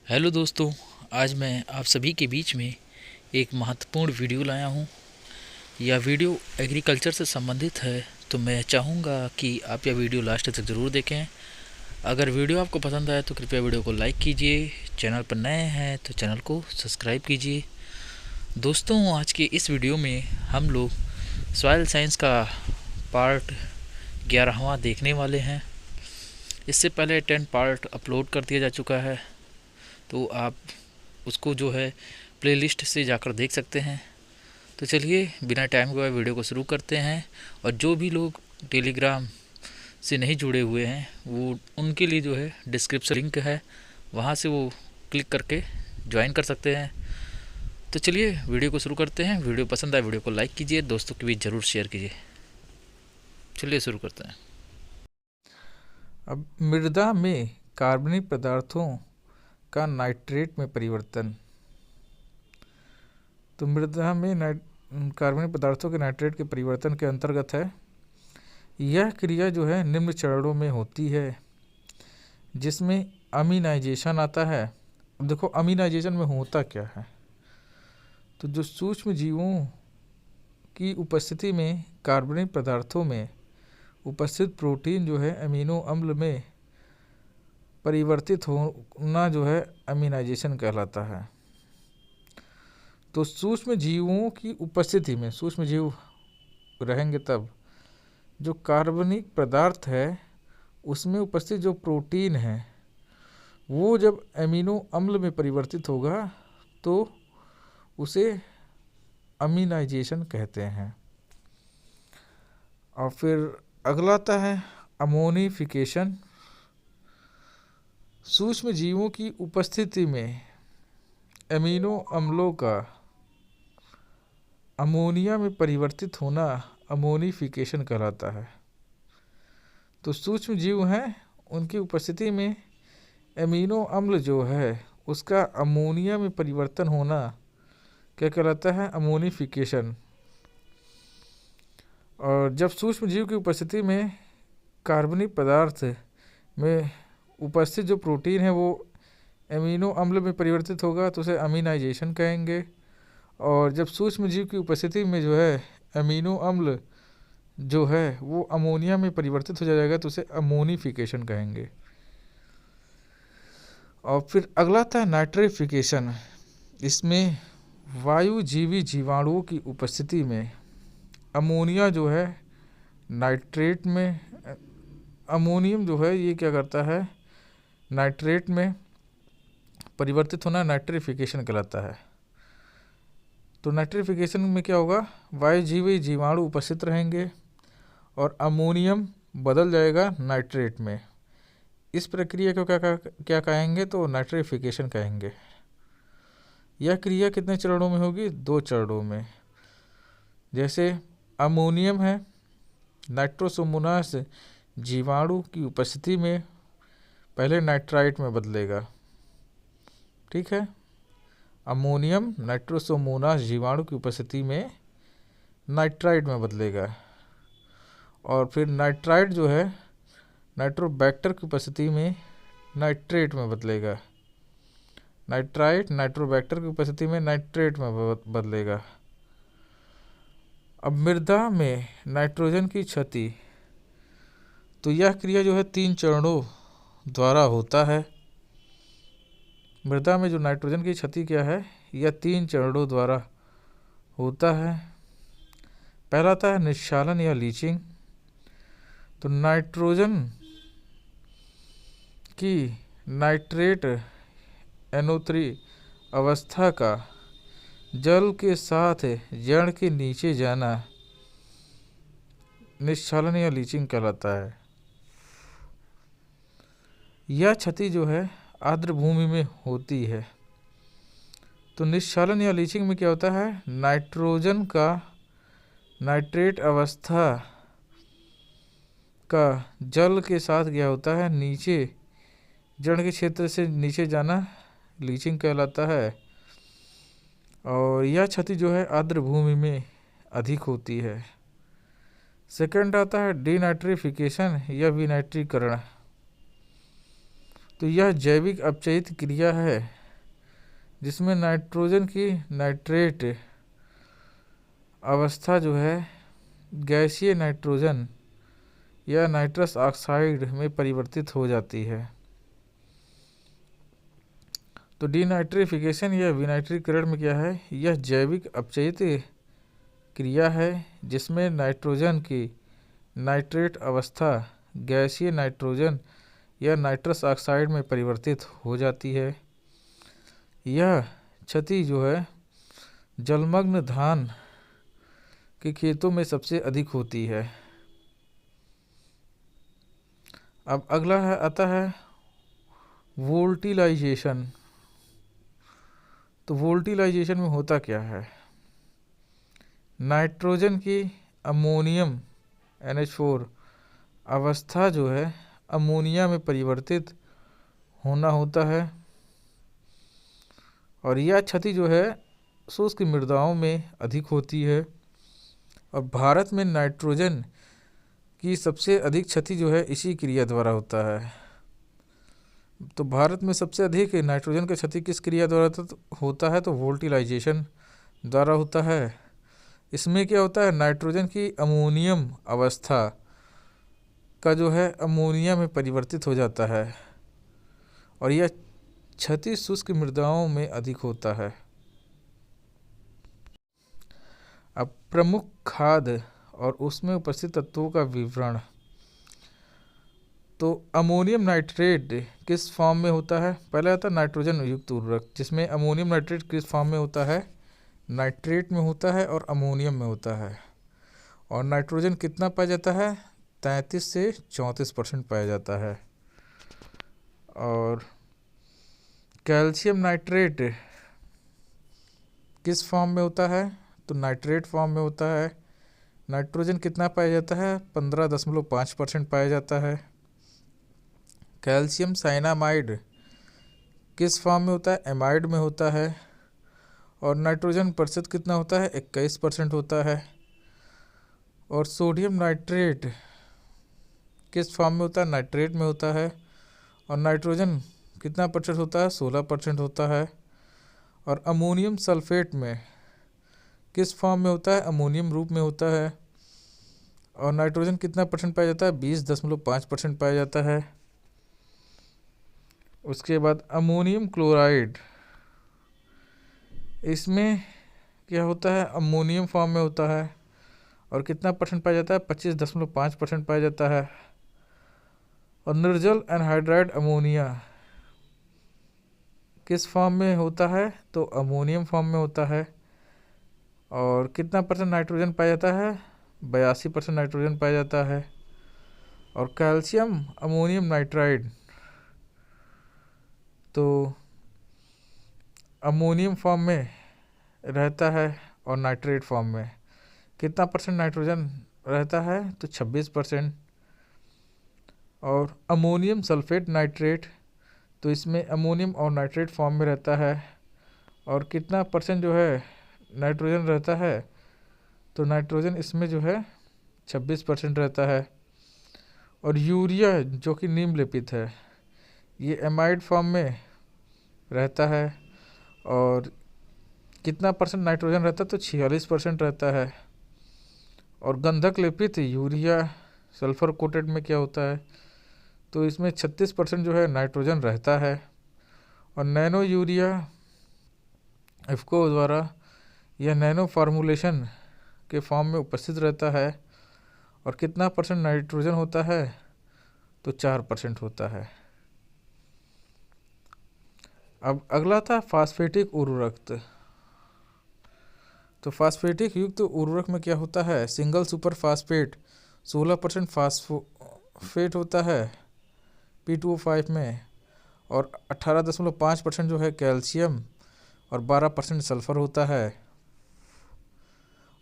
Hello दोस्तों, आज मैं आप सभी के बीच में एक महत्वपूर्ण वीडियो लाया हूँ। यह वीडियो एग्रीकल्चर से संबंधित है, तो मैं चाहूँगा कि आप यह वीडियो लास्ट तक ज़रूर देखें। अगर वीडियो आपको पसंद आए तो कृपया वीडियो को लाइक कीजिए, चैनल पर नए हैं तो चैनल को सब्सक्राइब कीजिए। दोस्तों, आज के इस वीडियो में हम लोग सॉइल साइंस का पार्ट 11वां देखने वाले हैं। इससे पहले 10 पार्ट अपलोड कर दिया जा चुका है, तो आप उसको जो है प्लेलिस्ट से जाकर देख सकते हैं। तो चलिए बिना टाइम गवाए वीडियो को शुरू करते हैं। और जो भी लोग टेलीग्राम से नहीं जुड़े हुए हैं वो उनके लिए जो है डिस्क्रिप्शन लिंक है, वहाँ से वो क्लिक करके ज्वाइन कर सकते हैं। तो चलिए वीडियो को शुरू करते हैं। वीडियो पसंद आए वीडियो को लाइक कीजिए, दोस्तों के बीच ज़रूर शेयर कीजिए। चलिए शुरू करते हैं। अब मृदा में कार्बनिक पदार्थों का नाइट्रेट में परिवर्तन। तो मृदा में कार्बनिक पदार्थों के नाइट्रेट के परिवर्तन के अंतर्गत है। यह क्रिया जो है निम्न चरणों में होती है, जिसमें अमीनाइजेशन आता है। अब देखो अमीनाइजेशन में होता क्या है। तो जो सूक्ष्म जीवों की उपस्थिति में कार्बनिक पदार्थों में उपस्थित प्रोटीन जो है अमीनो अम्ल में परिवर्तित होना जो है अमीनाइजेशन कहलाता है। तो सूक्ष्म जीवों की उपस्थिति में, सूक्ष्म जीव रहेंगे तब जो कार्बनिक पदार्थ है उसमें उपस्थित जो प्रोटीन है वो जब अमीनो अम्ल में परिवर्तित होगा तो उसे अमीनाइजेशन कहते हैं। और फिर अगला आता है अमोनिफिकेशन। सूक्ष्म जीवों की उपस्थिति में अमीनो अम्लों का अमोनिया में परिवर्तित होना अमोनिफिकेशन कहलाता है। तो सूक्ष्म जीव हैं, उनकी उपस्थिति में अमीनो अम्ल जो है उसका अमोनिया में परिवर्तन होना क्या कहलाता है? अमोनिफिकेशन। और जब सूक्ष्म जीव की उपस्थिति में कार्बनिक पदार्थ में उपस्थित जो प्रोटीन है वो अमीनो अम्ल में परिवर्तित होगा तो उसे अमीनाइजेशन कहेंगे। और जब सूक्ष्म जीव की उपस्थिति में जो है अमीनो अम्ल जो है वो अमोनिया में परिवर्तित हो जाएगा तो उसे अमोनिफिकेशन कहेंगे। और फिर अगला था नाइट्रिफिकेशन। इसमें वायुजीवी जीवाणुओं की उपस्थिति में अमोनिया जो है नाइट्रेट में, अमोनियम जो है ये क्या करता है नाइट्रेट में परिवर्तित होना नाइट्रिफिकेशन कहलाता है। तो नाइट्रिफिकेशन में क्या होगा, वायुजीवी जीवाणु उपस्थित रहेंगे और अमोनियम बदल जाएगा नाइट्रेट में। इस प्रक्रिया को क्या कहेंगे? तो नाइट्रिफिकेशन कहेंगे। यह क्रिया कितने चरणों में होगी? 2 चरणों में। जैसे अमोनियम है, नाइट्रोसोमोनास जीवाणु की उपस्थिति में पहले नाइट्राइट में बदलेगा, ठीक है। अमोनियम नाइट्रोसोमोनास जीवाणु की उपस्थिति में नाइट्राइट में बदलेगा। और फिर नाइट्राइट जो है नाइट्रोबैक्टर की उपस्थिति में नाइट्रेट में बदलेगा। नाइट्राइट नाइट्रोबैक्टर की उपस्थिति में नाइट्रेट में बदलेगा। अब मृदा में नाइट्रोजन की क्षति। तो यह क्रिया जो है 3 चरणों द्वारा होता है। मृदा में जो नाइट्रोजन की क्षति क्या है, यह 3 चरणों द्वारा होता है। पहला आता है निस्सालन या लीचिंग। तो नाइट्रोजन की नाइट्रेट NO3 अवस्था का जल के साथ जड़ के नीचे जाना निस्सालन या लीचिंग कहलाता है। यह क्षति जो है आर्द्र भूमि में होती है। तो निस्सालन या लीचिंग में क्या होता है, नाइट्रोजन का नाइट्रेट अवस्था का जल के साथ क्या होता है, नीचे जड़ के क्षेत्र से नीचे जाना लीचिंग कहलाता है। और यह क्षति जो है आर्द्र भूमि में अधिक होती है। सेकंड आता है डीनाइट्रिफिकेशन या विनाइट्रीकरण। तो यह जैविक अपचयित क्रिया है जिसमें नाइट्रोजन की नाइट्रेट अवस्था जो है गैसीय नाइट्रोजन या नाइट्रस ऑक्साइड में परिवर्तित हो जाती है। तो डीनाइट्रिफिकेशन या विनाइट्रीकरण में क्या है, यह जैविक अपचयित क्रिया है जिसमें नाइट्रोजन की नाइट्रेट अवस्था गैसीय नाइट्रोजन या नाइट्रस ऑक्साइड में परिवर्तित हो जाती है। यह क्षति जो है जलमग्न धान के खेतों में सबसे अधिक होती है। अब अगला आता है वोल्टिलाइजेशन। तो वोल्टिलाइजेशन में होता क्या है, नाइट्रोजन की अमोनियम NH4 अवस्था जो है अमोनिया में परिवर्तित होना होता है और यह क्षति जो है शुष्क मृदाओं में अधिक होती है। और भारत में नाइट्रोजन की सबसे अधिक क्षति जो है इसी क्रिया द्वारा होता है। तो भारत में सबसे अधिक नाइट्रोजन की क्षति किस क्रिया द्वारा होता है, तो वोल्टिलाइजेशन द्वारा होता है। इसमें क्या होता है, नाइट्रोजन की अमोनियम अवस्था का जो है अमोनिया में परिवर्तित हो जाता है और यह क्षति शुष्क मृदाओं में अधिक होता है। अब प्रमुख खाद और उसमें उपस्थित तत्वों का विवरण। तो अमोनियम नाइट्रेट किस फॉर्म में होता है, पहले आता है नाइट्रोजन युक्त उर्वरक, जिसमें अमोनियम नाइट्रेट किस फॉर्म में होता है, नाइट्रेट में होता है और अमोनियम में होता है। और नाइट्रोजन कितना पाया जाता है, 33 से 34% पाया जाता है। और कैल्शियम नाइट्रेट किस फॉर्म में होता है, तो नाइट्रेट फॉर्म में होता है। नाइट्रोजन कितना पाया जाता है, 15.5% पाया जाता है। कैल्शियम साइनामाइड किस फॉर्म में होता है, एमाइड में होता है और नाइट्रोजन प्रतिशत कितना होता है, 21% होता है। और सोडियम नाइट्रेट किस फॉर्म में होता है, नाइट्रेट में होता है और नाइट्रोजन कितना % होता है, 16% होता है। और अमोनियम सल्फेट में किस फॉर्म में होता है, अमोनियम रूप में होता है और नाइट्रोजन कितना % पाया जाता है, 20.5% पाया जाता है। उसके बाद अमोनियम क्लोराइड, इसमें क्या होता है, अमोनियम फॉर्म में होता है और कितना % पाया जाता है, 25.5% पाया जाता है। और निर्जल एनहाइड्राइड अमोनिया किस फॉर्म में होता है, तो अमोनियम फॉर्म में होता है और कितना % नाइट्रोजन पाया जाता है, 82% नाइट्रोजन पाया जाता है। और कैल्शियम अमोनियम नाइट्राइड तो अमोनियम फॉर्म में रहता है और नाइट्रेट फॉर्म में कितना % नाइट्रोजन रहता है, तो 26%। और अमोनियम सल्फेट नाइट्रेट, तो इसमें अमोनियम और नाइट्रेट फॉर्म में रहता है और कितना % जो है नाइट्रोजन रहता है, तो नाइट्रोजन इसमें जो है 26% रहता है। और यूरिया जो कि निम्नलिखित है, ये एमाइड फॉर्म में रहता है और कितना % नाइट्रोजन रहता है, तो 46% रहता है। और गंधक लेपित यूरिया सल्फर कोटेड में क्या होता है, तो इसमें 36% जो है नाइट्रोजन रहता है। और नैनो यूरिया इफ्को द्वारा यह नैनो फार्मूलेशन के फॉर्म में उपस्थित रहता है और कितना % नाइट्रोजन होता है, तो 4% होता है। अब अगला था फास्फेटिक उर्वरक। तो फास्फेटिक युक्त उर्वरक में क्या होता है, सिंगल सुपर फास्फेट 16% फास्फेट होता है P2O5 में और 18.5% जो है कैल्शियम और 12% सल्फर होता है।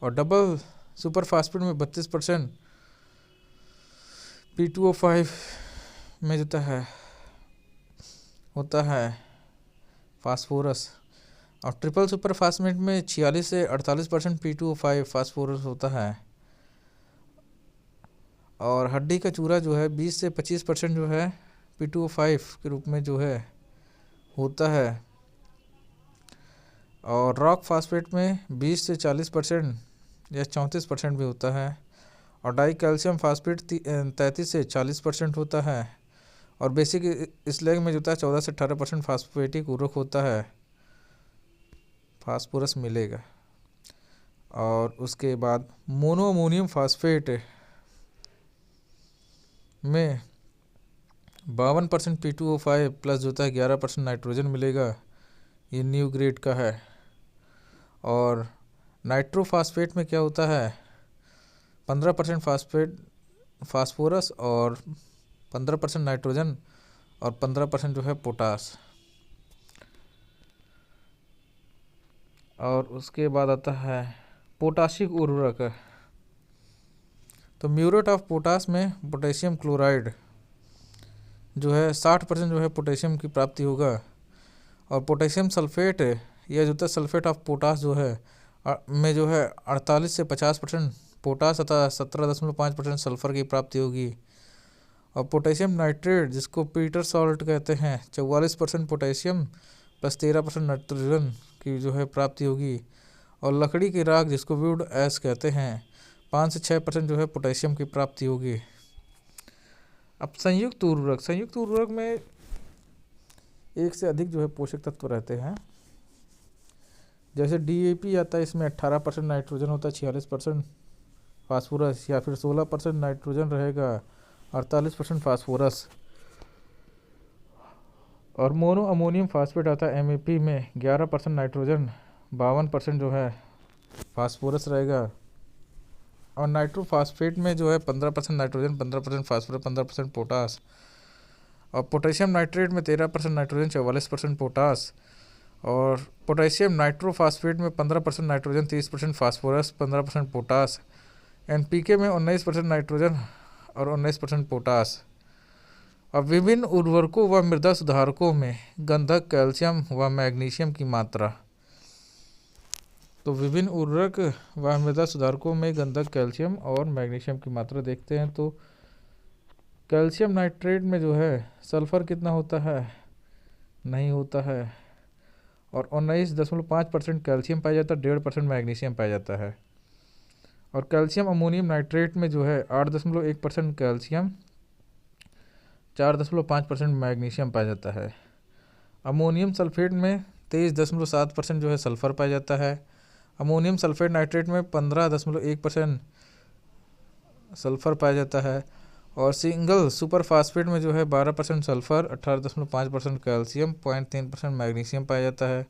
और डबल सुपर फास्फेट में 32% P2O5 में होता है फास्फोरस। और ट्रिपल सुपर फास्फेट में 46 से 48% P2O5 फास्फोरस होता है। और हड्डी का चूरा जो है 20 से 25% जो है P2O5 के रूप में जो है होता है। और रॉक फास्फेट में 20 से 40% या 34% भी होता है। और डाई कैल्शियम फास्फेट 33 से 40% होता है। और बेसिक स्लैग में जो होता है 14 से 18% फास्फेटिक उर्वरक होता है, फास्फोरस मिलेगा। और उसके बाद मोनो अमोनियम फास्फेट में 52% P2O5 प्लस जो होता है 11% नाइट्रोजन मिलेगा। ये न्यू ग्रेड का है। और नाइट्रोफास्फेट में क्या होता है, 15% फास्फोरस और 15% नाइट्रोजन और 15% जो है पोटास। और उसके बाद आता है पोटाशिक उर्वरक। तो म्यूरेट ऑफ पोटास में पोटेशियम क्लोराइड जो है 60% जो है पोटेशियम की प्राप्ति होगा। और पोटेशियम सल्फेट या जो है सल्फेट ऑफ पोटास जो है में जो है 48 से 50% पोटास तथा 17.5% सल्फर की प्राप्ति होगी। और पोटेशियम नाइट्रेट जिसको पीटर सॉल्ट कहते हैं 44% पोटेशियम प्लस 13% नाइट्रोजन की जो है प्राप्ति होगी। और लकड़ी की राख जिसको वुड ऐश कहते हैं 5 से 6% जो है पोटेशियम की प्राप्ति होगी। अब संयुक्त उर्वरक में एक से अधिक जो है पोषक तत्व रहते हैं। जैसे DAP आता है, इसमें 18% नाइट्रोजन होता है, 46% फास्फोरस, या फिर 16% नाइट्रोजन रहेगा, 48% फास्फोरस। और मोनो अमोनियम फास्फेट आता है MAP में 11% नाइट्रोजन, 52% जो है फास्फोरस रहेगा। और नाइट्रोफास्फेट में जो है 15% नाइट्रोजन, 15% फास्फोरस, 15% पोटास। और पोटेशियम नाइट्रेट में 13% नाइट्रोजन, 44% पोटास। और पोटेशियम नाइट्रोफास्फेट में 15% नाइट्रोजन, 30% फास्फोरस, 15% पोटास। NPK में 19% नाइट्रोजन और 19% पोटास। अब विभिन्न उर्वरकों व मृदा सुधारकों में गंधक, कैल्शियम व मैग्नीशियम की मात्रा। तो विभिन्न उर्वरक व मृदा सुधारकों में गंधक, कैल्शियम और मैग्नीशियम की मात्रा देखते हैं। तो कैल्शियम नाइट्रेट में जो है सल्फर कितना होता है, नहीं होता है। और 19.5% कैल्शियम पाया जाता है, 1.5% मैग्नीशियम पाया जाता है। और कैल्शियम अमोनियम नाइट्रेट में जो है 8.1% कैल्शियम, 4.5% मैग्नीशियम पाया जाता है। अमोनियम सल्फेट में 23.7% जो है सल्फर पाया जाता है। अमोनियम सल्फेट नाइट्रेट में 15.1% सल्फर पाया जाता है। और सिंगल सुपर फास्फेट में जो है 12% सल्फर, 18.5% कैल्शियम, 0.3% मैग्नीशियम पाया जाता है।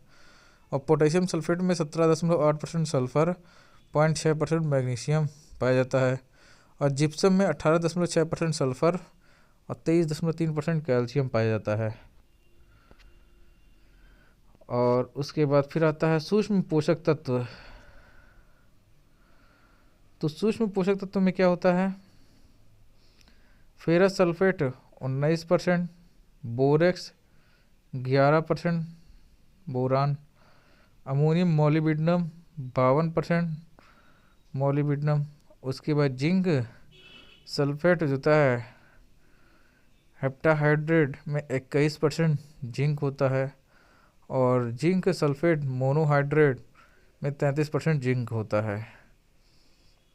और पोटेशियम सल्फेट में 17.8% सल्फर, 0.6% मैग्नीशियम पाया जाता है। और जिप्सम में 18.6% सल्फर और 23.3% कैल्शियम पाया जाता है। और उसके बाद फिर आता है सूक्ष्म पोषक तत्व। तो सूक्ष्म पोषक तत्व में क्या होता है, ferrous sulphate 19%, borax 11%, boron, ammonium molybdenum 52% molybdenum. उसके बाद जिंक सल्फेट जो होता है हेप्टाहाइड्रेट में 21% जिंक होता है। और जिंक सल्फेट मोनोहाइड्रेट में 33% जिंक होता है।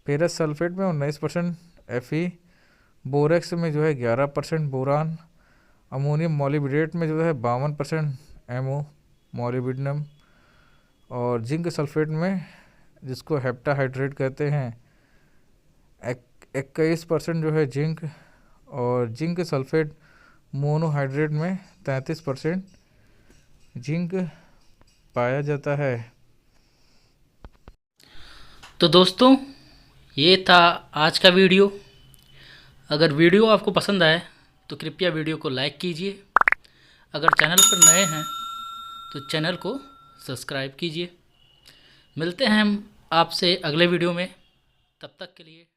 फेरस सल्फेट में 19% Fe, बोरेक्स में जो है 11% बोरान, अमोनियम मॉलिब्डेट में जो है 52% MO मॉलिब्डेनम। और जिंक सल्फेट में जिसको हेप्टाहाइड्रेट कहते हैं 21% जो है जिंक। और जिंक सल्फेट मोनोहाइड्रेट में 33% जिंक पाया जाता है। तो दोस्तों, ये था आज का वीडियो। अगर वीडियो आपको पसंद आए तो कृपया वीडियो को लाइक कीजिए। अगर चैनल पर नए हैं तो चैनल को सब्सक्राइब कीजिए। मिलते हैं हम आपसे अगले वीडियो में, तब तक के लिए।